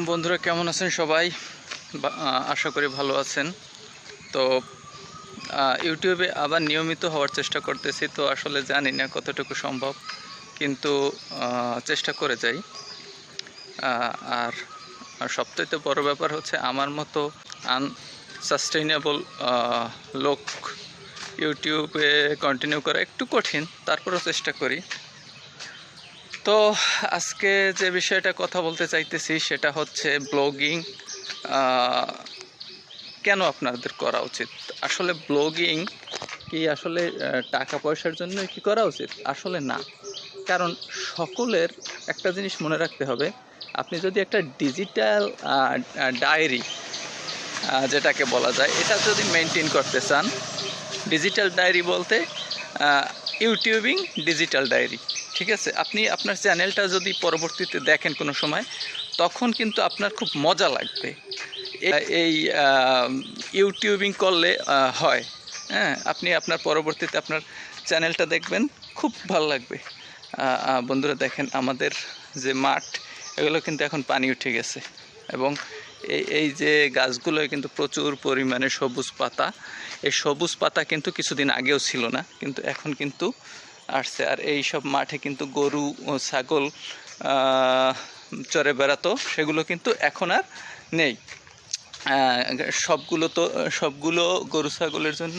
বন্ধুরা, কেমন আছেন সবাই? আশা করি ভালো আছেন। তো ইউটিউবে আবার নিয়মিত হওয়ার চেষ্টা করতেছি। তো আসলে জানি না কতটুকু সম্ভব, কিন্তু চেষ্টা করে যাই। আর সবথেকে বড় ব্যাপার হচ্ছে আমার মতো আনসাস্টেইনেবল লোক ইউটিউবে কন্টিনিউ করা একটু কঠিন, তারপরেও চেষ্টা করি। তো আজকে যে বিষয়টা কথা বলতে চাইতেছি সেটা হচ্ছে ব্লগিং কেন আপনাদের করা উচিত। আসলে ব্লগিং কি আসলে টাকা পয়সার জন্য কি করা উচিত? আসলে না। কারণ সকলের একটা জিনিস মনে রাখতে হবে, আপনি যদি একটা ডিজিটাল ডায়েরি যেটাকে বলা যায়, এটা যদি মেনটেন করতে চান, ডিজিটাল ডায়েরি বলতে ইউটিউবিং ডিজিটাল ডায়েরি, ঠিক আছে? আপনি আপনার চ্যানেলটা যদি পরবর্তীতে দেখেন কোনো সময়, তখন কিন্তু আপনার খুব মজা লাগবে। এই ইউটিউবিং করলে হয়, হ্যাঁ, আপনি আপনার পরবর্তীতে আপনার চ্যানেলটা দেখবেন, খুব ভালো লাগবে। বন্ধুরা দেখেন, আমাদের যে মাঠ, এগুলো কিন্তু এখন পানি উঠে গেছে, এবং এই যে গাছগুলো কিন্তু প্রচুর পরিমাণে সবুজ পাতা। এই সবুজ পাতা কিন্তু কিছুদিন আগেও ছিল না, কিন্তু এখন কিন্তু আসছে। আর এই সব মাঠে কিন্তু গরু ও ছাগল চরে বেড়াতো, সেগুলো কিন্তু এখন আর নেই। সবগুলো গরু ছাগলের জন্য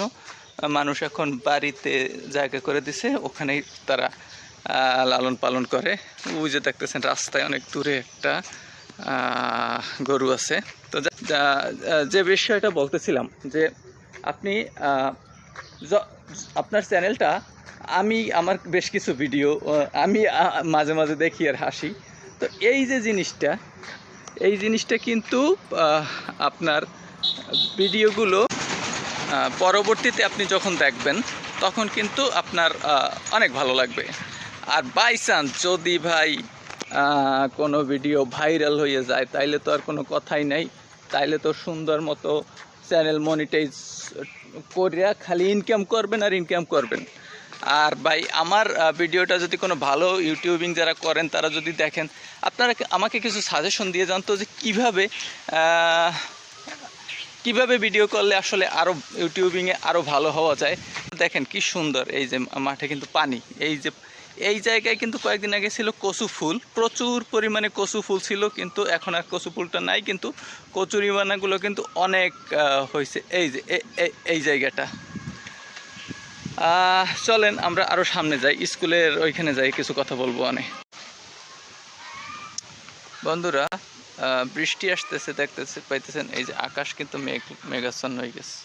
মানুষ এখন বাড়িতে জায়গা করে দিছে, ওখানেই তারা লালন পালন করে। ওই যে দেখতেছেন রাস্তায় অনেক দূরে একটা গরু আছে। তো যে বিষয়টা বলতেছিলাম, যে আপনি আপনার চ্যানেলটা, আমার বেশ কিছু ভিডিও আমি মাঝে মাঝে দেখি আর হাসি। তো এই জিনিসটা কিন্তু আপনার ভিডিওগুলো পরবর্তীতে আপনি যখন দেখবেন, তখন কিন্তু আপনার অনেক ভালো লাগবে। আর বাই চান্স যদি ভাই কোনো ভিডিও ভাইরাল হয়ে যায়, তাইলে তো আর কোনো কথাই নাই। তাইলে তো সুন্দর মতো চ্যানেল মনিটাইজ করিয়া খালি ইনকাম করবেন আর ইনকাম করবেন। আর ভাই, আমার ভিডিওটা যদি কোনো ভালো ইউটিউবিং যারা করেন তারা যদি দেখেন, আপনারা আমাকে কিছু সাজেশন দিয়ে জানতো যে কিভাবে ভিডিও করলে আসলে আরও ইউটিউবিংয়ে আরও ভালো হওয়া যায়। দেখেন কি সুন্দর, এই যে মাঠে কিন্তু পানি, এই জায়গায় কিন্তু কয়েকদিন আগে ছিল কচু ফুল, প্রচুর পরিমাণে কচু ফুল ছিল, কিন্তু এখন আর কচু ফুলটা নাই, কিন্তু কচুরিমানাগুলো কিন্তু অনেক হয়েছে। এই যে এই জায়গাটা। চলেন আমরা আরও সামনে যাই, স্কুলের ওইখানে যাই, কিছু কথা বলবো অনেক। বন্ধুরা, বৃষ্টি আসতেছে, পাইতেছেন এই যে আকাশ কিন্তু মেঘাচ্ছন্ন হয়ে গেছে।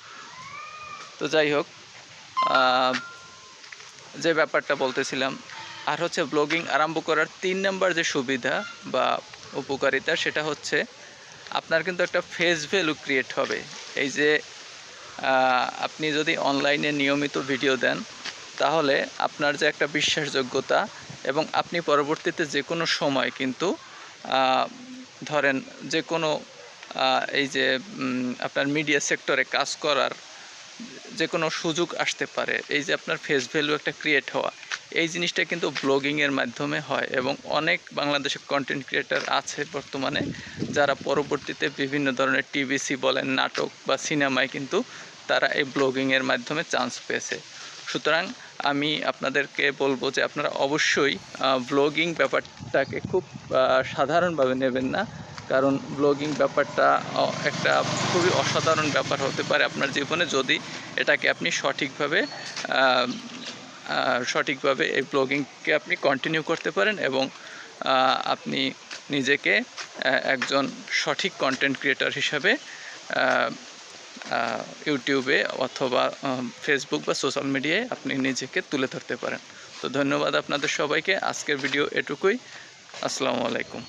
তো যাই হোক, যে ব্যাপারটা বলতেছিলাম, আর হচ্ছে ব্লগিং আরম্ভ করার 3 নম্বর যে সুবিধা বা উপকারিতা, সেটা হচ্ছে আপনার কিন্তু একটা ফেস ভ্যালু ক্রিয়েট হবে। এই যে আপনি যদি অনলাইনে নিয়মিত ভিডিও দেন, তাহলে আপনার যে একটা বিশ্বাসযোগ্যতা, এবং আপনি পরবর্তীতে যে কোনো সময় কিন্তু ধরেন যে কোনো এই যে আপনার মিডিয়া সেক্টরে কাজ করার যে কোনো সুযোগ আসতে পারে। এই যে আপনার ফেস ভ্যালু একটা ক্রিয়েট হওয়া, এই জিনিসটা কিন্তু ব্লগিংয়ের মাধ্যমে হয়। এবং অনেক বাংলাদেশে কন্টেন্ট ক্রিয়েটার আছে বর্তমানে, যারা পরবর্তীতে বিভিন্ন ধরনের টিভিসি বলেন, নাটক বা সিনেমায় কিন্তু তারা এই ব্লগিংয়ের মাধ্যমে চান্স পেয়েছে। সুতরাং আমি আপনাদেরকে বলবো যে আপনারা অবশ্যই ব্লগিং ব্যাপারটাকে খুব সাধারণভাবে নেবেন না। কারণ ব্লগিং ব্যাপারটা একটা খুবই অসাধারণ ব্যাপার হতে পারে আপনার জীবনে, যদি এটাকে আপনি সঠিকভাবে এই ব্লগিংকে আপনি কন্টিনিউ করতে পারেন, এবং আপনি নিজেকে একজন সঠিক কন্টেন্ট ক্রিয়েটর হিসাবে ইউটিউবে অথবা ফেসবুক বা সোশ্যাল মিডিয়ায় আপনি নিজেকে তুলে ধরতে পারেন। তো ধন্যবাদ আপনাদের সবাইকে। আজকের ভিডিও এটুকুই। আসসালামু আলাইকুম।